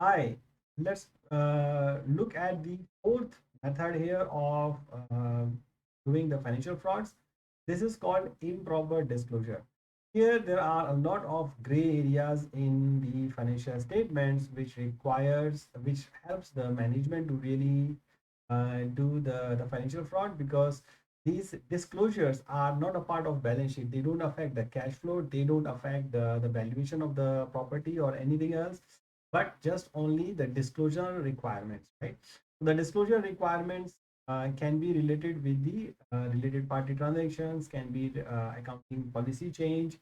Hi, let's look at the fourth method here of doing the financial frauds. This is called improper disclosure. Here, there are a lot of gray areas in the financial statements, which helps the management to really do the financial fraud because these disclosures are not a part of balance sheet. They don't affect the cash flow. They don't affect the valuation of the property or anything else, but just only the disclosure requirements, right? So the disclosure requirements can be related with the related party transactions, can be accounting policy change,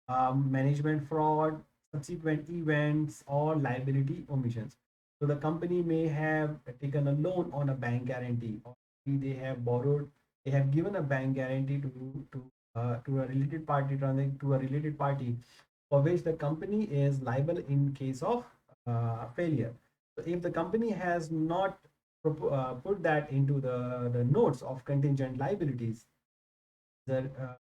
management fraud, subsequent events, or liability omissions. So the company may have taken a loan on a bank guarantee, or maybe they have given a bank guarantee to a related party to a related party for which the company is liable in case of failure. So if the company has not put that into the notes of contingent liabilities, there's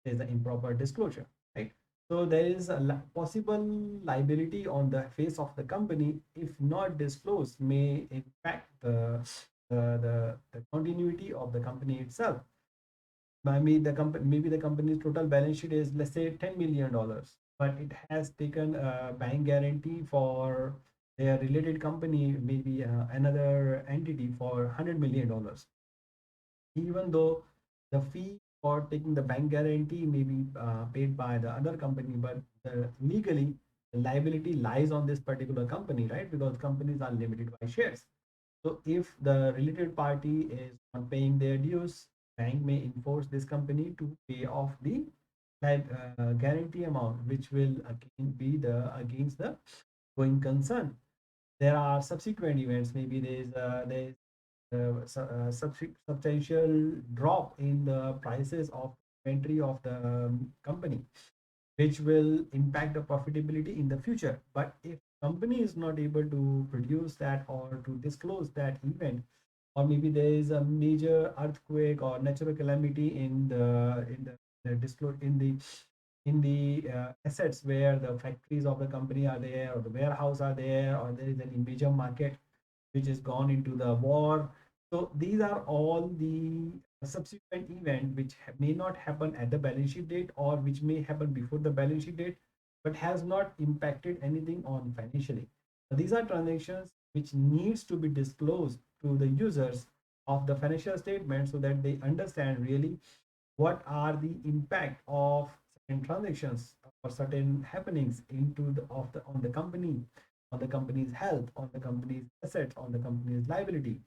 an improper disclosure, right? So there is a possible liability on the face of the company if not disclosed may impact the continuity of the company itself. Maybe the company's total balance sheet is, let's say, $10 million, but it has taken a bank guarantee for their related company, maybe another entity for $100 million, even though the fee for taking the bank guarantee may be paid by the other company, but legally the liability lies on this particular company, right? Because companies are limited by shares. So if the related party is not paying their dues, bank may enforce this company to pay off the guarantee amount, which will again be the against the going concern. There are subsequent events. Maybe there is substantial drop in the prices of inventory of the company, which will impact the profitability in the future. But if company is not able to produce that or to disclose that event, or maybe there is a major earthquake or natural calamity the disclose in the assets where the factories of the company are there, or the warehouse are there, or there is any major market which is gone into the war. So these are all the subsequent event which may not happen at the balance sheet date, or which may happen before the balance sheet date, but has not impacted anything on financially. So these are transactions which needs to be disclosed to the users of the financial statement so that they understand really what are the impact of certain transactions or certain happenings into the of the on the company, on the company's health, on the company's assets, on the company's liability.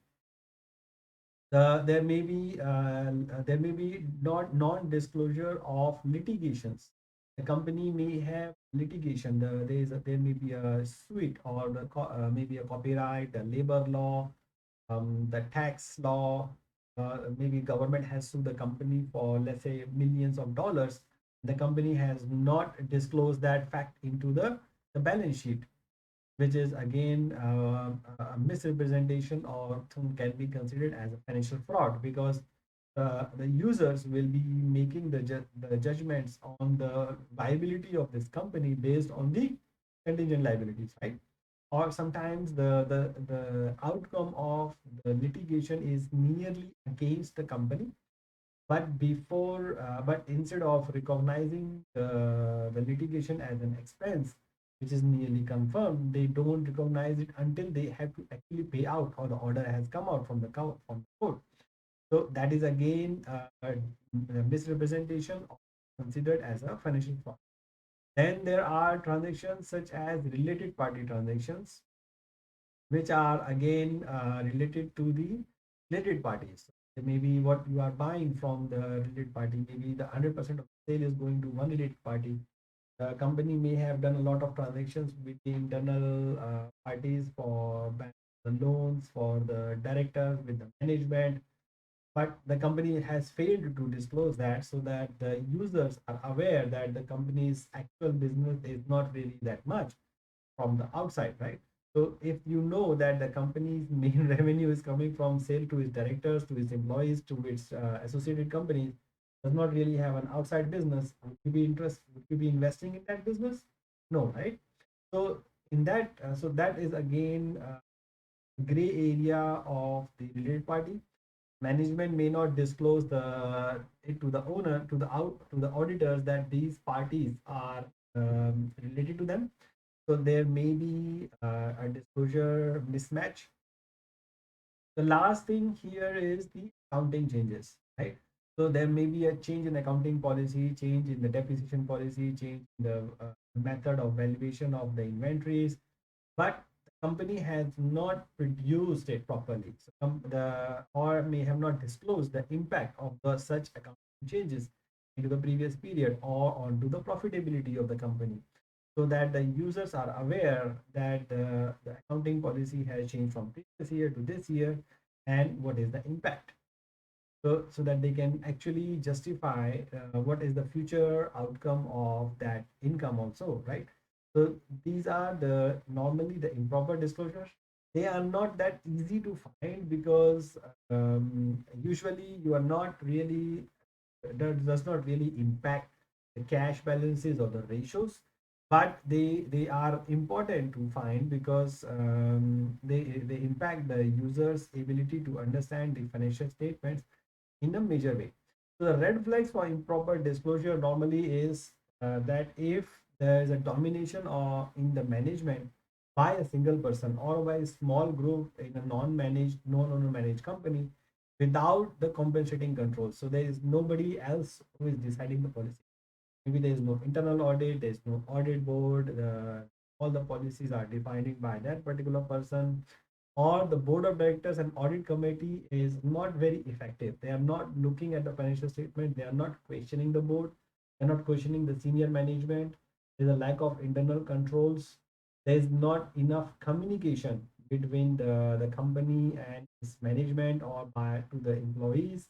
There may be not non-disclosure of litigations. The company may have litigation. There may be a suit, or maybe a copyright, the labor law, the tax law. Maybe government has sued the company for, let's say, millions of dollars. The company has not disclosed that fact into the balance sheet, which is again a misrepresentation, or can be considered as a financial fraud, because the users will be making the judgments on the viability of this company based on the contingent liabilities, right? Or sometimes the outcome of the litigation is nearly against the company, but instead of recognizing the litigation as an expense which is nearly confirmed, they don't recognize it until they have to actually pay out, or the order has come out from from the court. So that is again a misrepresentation considered as a financial fraud. Then there are transactions such as related party transactions, which are again related to the related parties. So maybe what you are buying from the related party, maybe the 100% of the sale is going to one related party. The company may have done a lot of transactions with the internal parties for the loans, for the directors, with the management, but the company has failed to disclose that, so that the users are aware that the company's actual business is not really that much from the outside, right? So if you know that the company's main revenue is coming from sale to its directors, to its employees, to its associated companies, does not really have an outside business, would you be investing in that business? No, right? So in that, so that is again gray area of the related party. Management may not disclose it to the owner, to the auditors, that these parties are related to them. So there may be a disclosure mismatch. The last thing here is the accounting changes, right? So there may be a change in accounting policy, change in the depreciation policy, change in the method of valuation of the inventories, but the company has not produced it properly. So the or may have not disclosed the impact of the such accounting changes into the previous period or onto the profitability of the company, so that the users are aware that the accounting policy has changed from previous year to this year and what is the impact. So that they can actually justify what is the future outcome of that income also, right? So these are the normally the improper disclosures. They are not that easy to find because usually you are not really, that does not really impact the cash balances or the ratios, but they are important to find because they impact the user's ability to understand the financial statements in a major way. So the red flags for improper disclosure normally is that if there is a domination or in the management by a single person or by a small group in a non-managed, non-owner managed company without the compensating controls. So there is nobody else who is deciding the policy. Maybe there is no internal audit, there is no audit board. All the policies are defined by that particular person, or the board of directors and audit committee is not very effective. They are not looking at the financial statement. They are not questioning the board. They're not questioning the senior management. There's a lack of internal controls. There's not enough communication between the company and its management or by to the employees,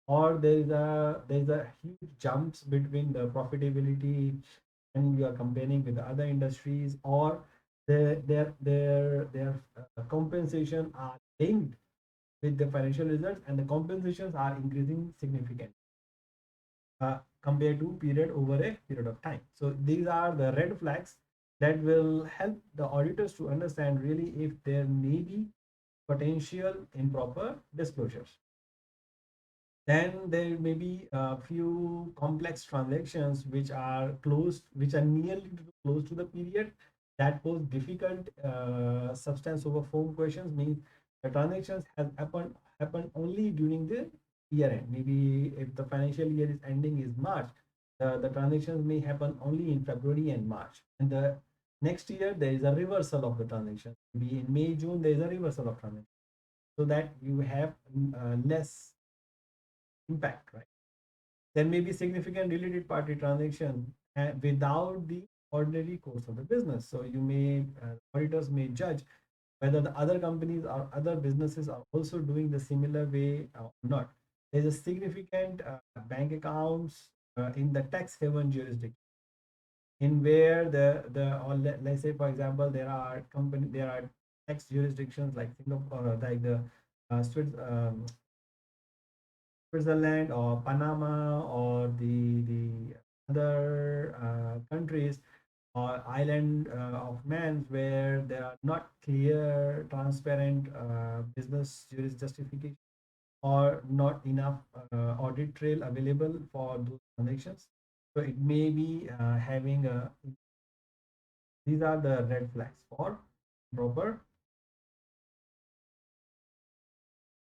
or there's a huge jumps between the profitability and you are comparing with the other industries, or their compensation are linked with the financial results and the compensations are increasing significantly compared to period over a period of time. So these are the red flags that will help the auditors to understand really if there may be potential improper disclosures. Then there may be a few complex transactions which are nearly close to the period that pose difficult substance over form questions. Means the transactions has happened only during the year end. Maybe if the financial year is ending is March, the transactions may happen only in February and March, and the next year there is a reversal of the transaction. Maybe in May, June there is a reversal of transaction, so that you have less impact, right? There may be significant related party transaction without the ordinary course of the business. So you may auditors may judge whether the other companies or other businesses are also doing the similar way or not. There's a significant bank accounts in the tax haven jurisdiction, in where or let's say for example there are tax jurisdictions like Singapore, like the Switzerland or Panama or the other countries or island of man, where there are not clear, transparent business justification or not enough audit trail available for those transactions. So it may be having a, these are the red flags for proper